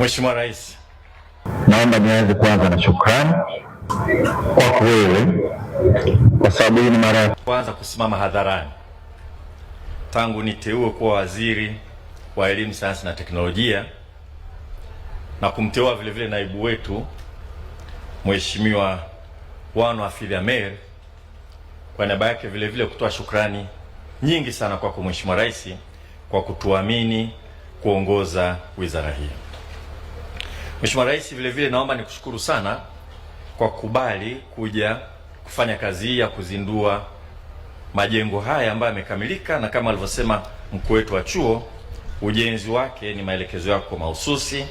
Mheshimiwa Rais, naomba nianze kwanza na shukrani kwako wewe, kwa sababu hii ni mara ya kwanza kusimama hadharani tangu niteue kuwa waziri wa elimu, sayansi na teknolojia na kumteua vile vile naibu wetu Mheshimiwa Wanu Hafidh Ameir. Kwa niaba yake vile vile kutoa shukrani nyingi sana kwako Mheshimiwa Rais kwa kutuamini kuongoza wizara hii. Mheshimiwa Rais, vile vile naomba nikushukuru sana kwa kukubali kuja kufanya kazi hii ya kuzindua majengo haya ambayo yamekamilika, na kama alivyosema mkuu wetu wa chuo, ujenzi wake ni maelekezo yako mahususi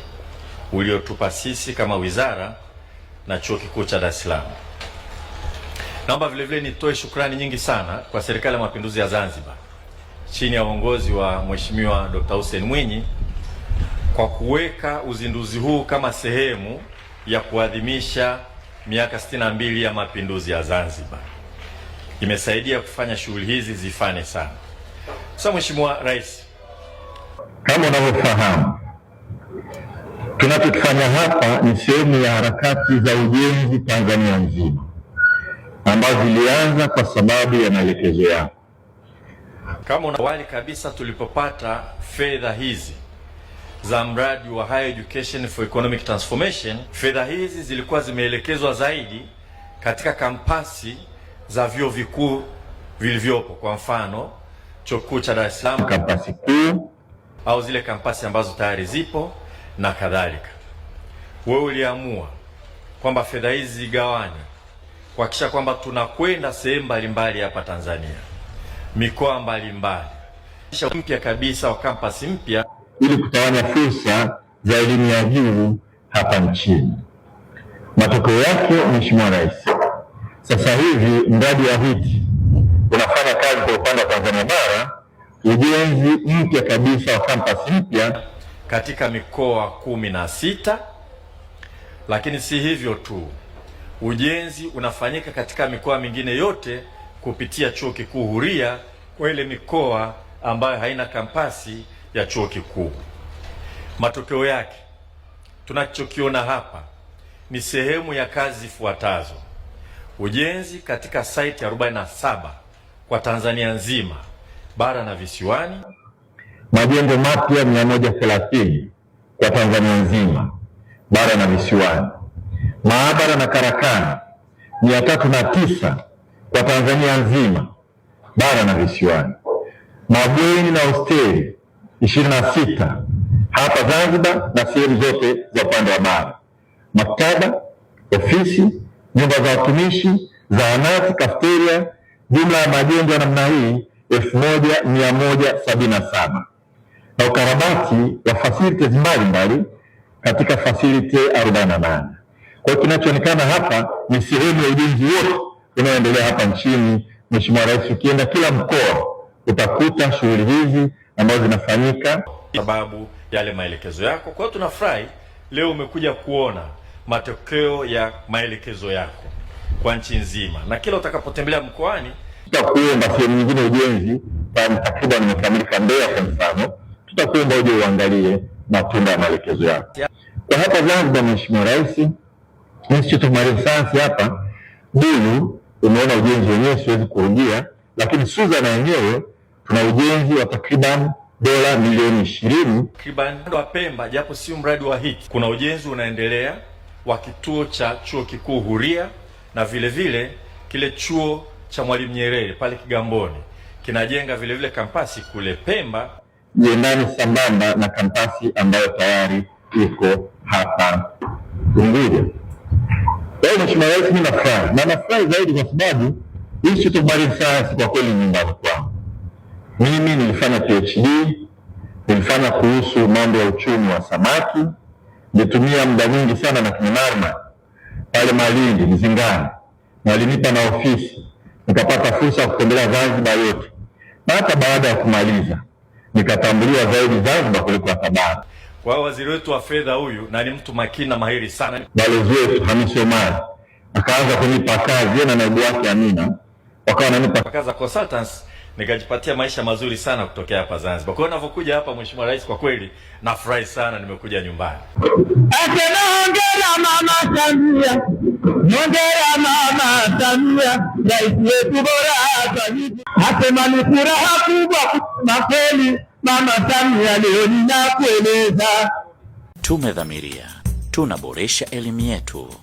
uliotupa sisi kama wizara na Chuo Kikuu cha Dar es Salaam. Naomba vile vile nitoe shukrani nyingi sana kwa Serikali ya Mapinduzi ya Zanzibar chini ya uongozi wa Mheshimiwa Dr. Hussein Mwinyi kwa kuweka uzinduzi huu kama sehemu ya kuadhimisha miaka 62 ya mapinduzi ya Zanzibar. Imesaidia kufanya shughuli hizi zifane sana. Sasa Mheshimiwa Rais, kama unavyofahamu, tunachokifanya hapa ni sehemu ya harakati za ujenzi Tanzania nzima ambazo zilianza kwa sababu ya maelekezo yako. Kama awali kabisa tulipopata fedha hizi za mradi wa Higher Education for Economic Transformation, fedha hizi zilikuwa zimeelekezwa zaidi katika kampasi za vyuo vikuu vilivyopo, kwa mfano Chuo Kikuu cha Dar es Salaam kampasi kuu au zile kampasi ambazo tayari zipo na kadhalika. Wewe uliamua kwamba fedha hizi zigawanywe kuhakikisha kwamba tunakwenda sehemu mbalimbali hapa Tanzania, mikoa mbalimbali, kisha mpya kabisa wa kampasi mpya ili kutawanya fursa za elimu ya juu hapa nchini. Matokeo yake, Mheshimiwa Rais, sasa hivi mradi wa HEET unafanya kazi kwa upande wa Tanzania bara, ujenzi mpya kabisa wa kampasi mpya katika mikoa 16. Lakini si hivyo tu, ujenzi unafanyika katika mikoa mingine yote kupitia Chuo Kikuu Huria kwa ile mikoa ambayo haina kampasi ya chuo kikuu. Matokeo yake tunachokiona hapa ni sehemu ya kazi zifuatazo: ujenzi katika site 47 kwa Tanzania nzima, bara na visiwani; majengo mapya 130 kwa Tanzania nzima, bara na visiwani; maabara na karakana 309 kwa Tanzania nzima, bara na visiwani; mabweni na hosteli 26 hapa Zanzibar na sehemu zote za upande wa bara; maktaba, ofisi, nyumba za watumishi, zahanati, kafeteria. Jumla ya majengo ya namna hii 1177 na ukarabati wa facilities mbalimbali katika facility 48. Kwa hiyo kinachoonekana hapa ni sehemu ya ujenzi wote unaoendelea hapa nchini. Mheshimiwa Rais, ukienda kila mkoa utakuta shughuli hizi ambazo zinafanyika sababu yale maelekezo yako. Kwa hiyo tunafurahi leo umekuja kuona matokeo ya maelekezo yako kwa nchi nzima, na kila utakapotembelea mkoani tutakuomba sehemu nyingine ujenzi takriban umekamilika. Mbeya kwa mfano, tutakuomba uje uangalie matunda ya maelekezo yako. Kwa hapa Zanzibar, Mheshimiwa Rais, Institute of Marine Science hapa Dulu, umeona ujenzi wenyewe, siwezi kurudia, lakini Suza na yenyewe tuna ujenzi wa takriban dola milioni 20. Takriban wa Pemba, japo si mradi wa HEET, kuna ujenzi unaendelea wa kituo cha Chuo Kikuu Huria, na vile vile kile chuo cha Mwalimu Nyerere pale Kigamboni kinajenga vile vile kampasi kule Pemba, jendani sambamba na kampasi ambayo tayari iko hapa Unguja. Kwa hiyo Mheshimiwa Rais, mimi nafurahi zaidi kwa sababu Institute of Marine Science kwa kweli ni nyumbani kwangu. Mimi nilifanya PhD, nilifanya kuhusu mambo ya uchumi wa samaki, nimetumia muda mwingi sana na Kinarma pale Malindi Mzingani, na walinipa na ofisi, nikapata fursa ya kutembelea Zanzibar yote, na hata baada ya kumaliza nikatambuliwa zaidi Zanzibar kuliko hata bara. Kwa waziri wetu wa fedha huyu, na ni mtu makini na mahiri sana, balozi wetu Hamisi Omari akaanza kunipa kazi, yeye na naibu wake Amina wakawa wananipa kazi za consultants, nikajipatia maisha mazuri sana kutokea hapa Zanzibar. Kwa hiyo ninavyokuja hapa, Mheshimiwa Rais, kwa kweli nafurahi sana, nimekuja nyumbani. Asema hongera Mama Samia, hongera Mama Samia, rais wetu bora zaidi. Asema ni furaha kubwa na kweli Mama Samia leo ninakueleza. Tumedhamiria tunaboresha elimu yetu.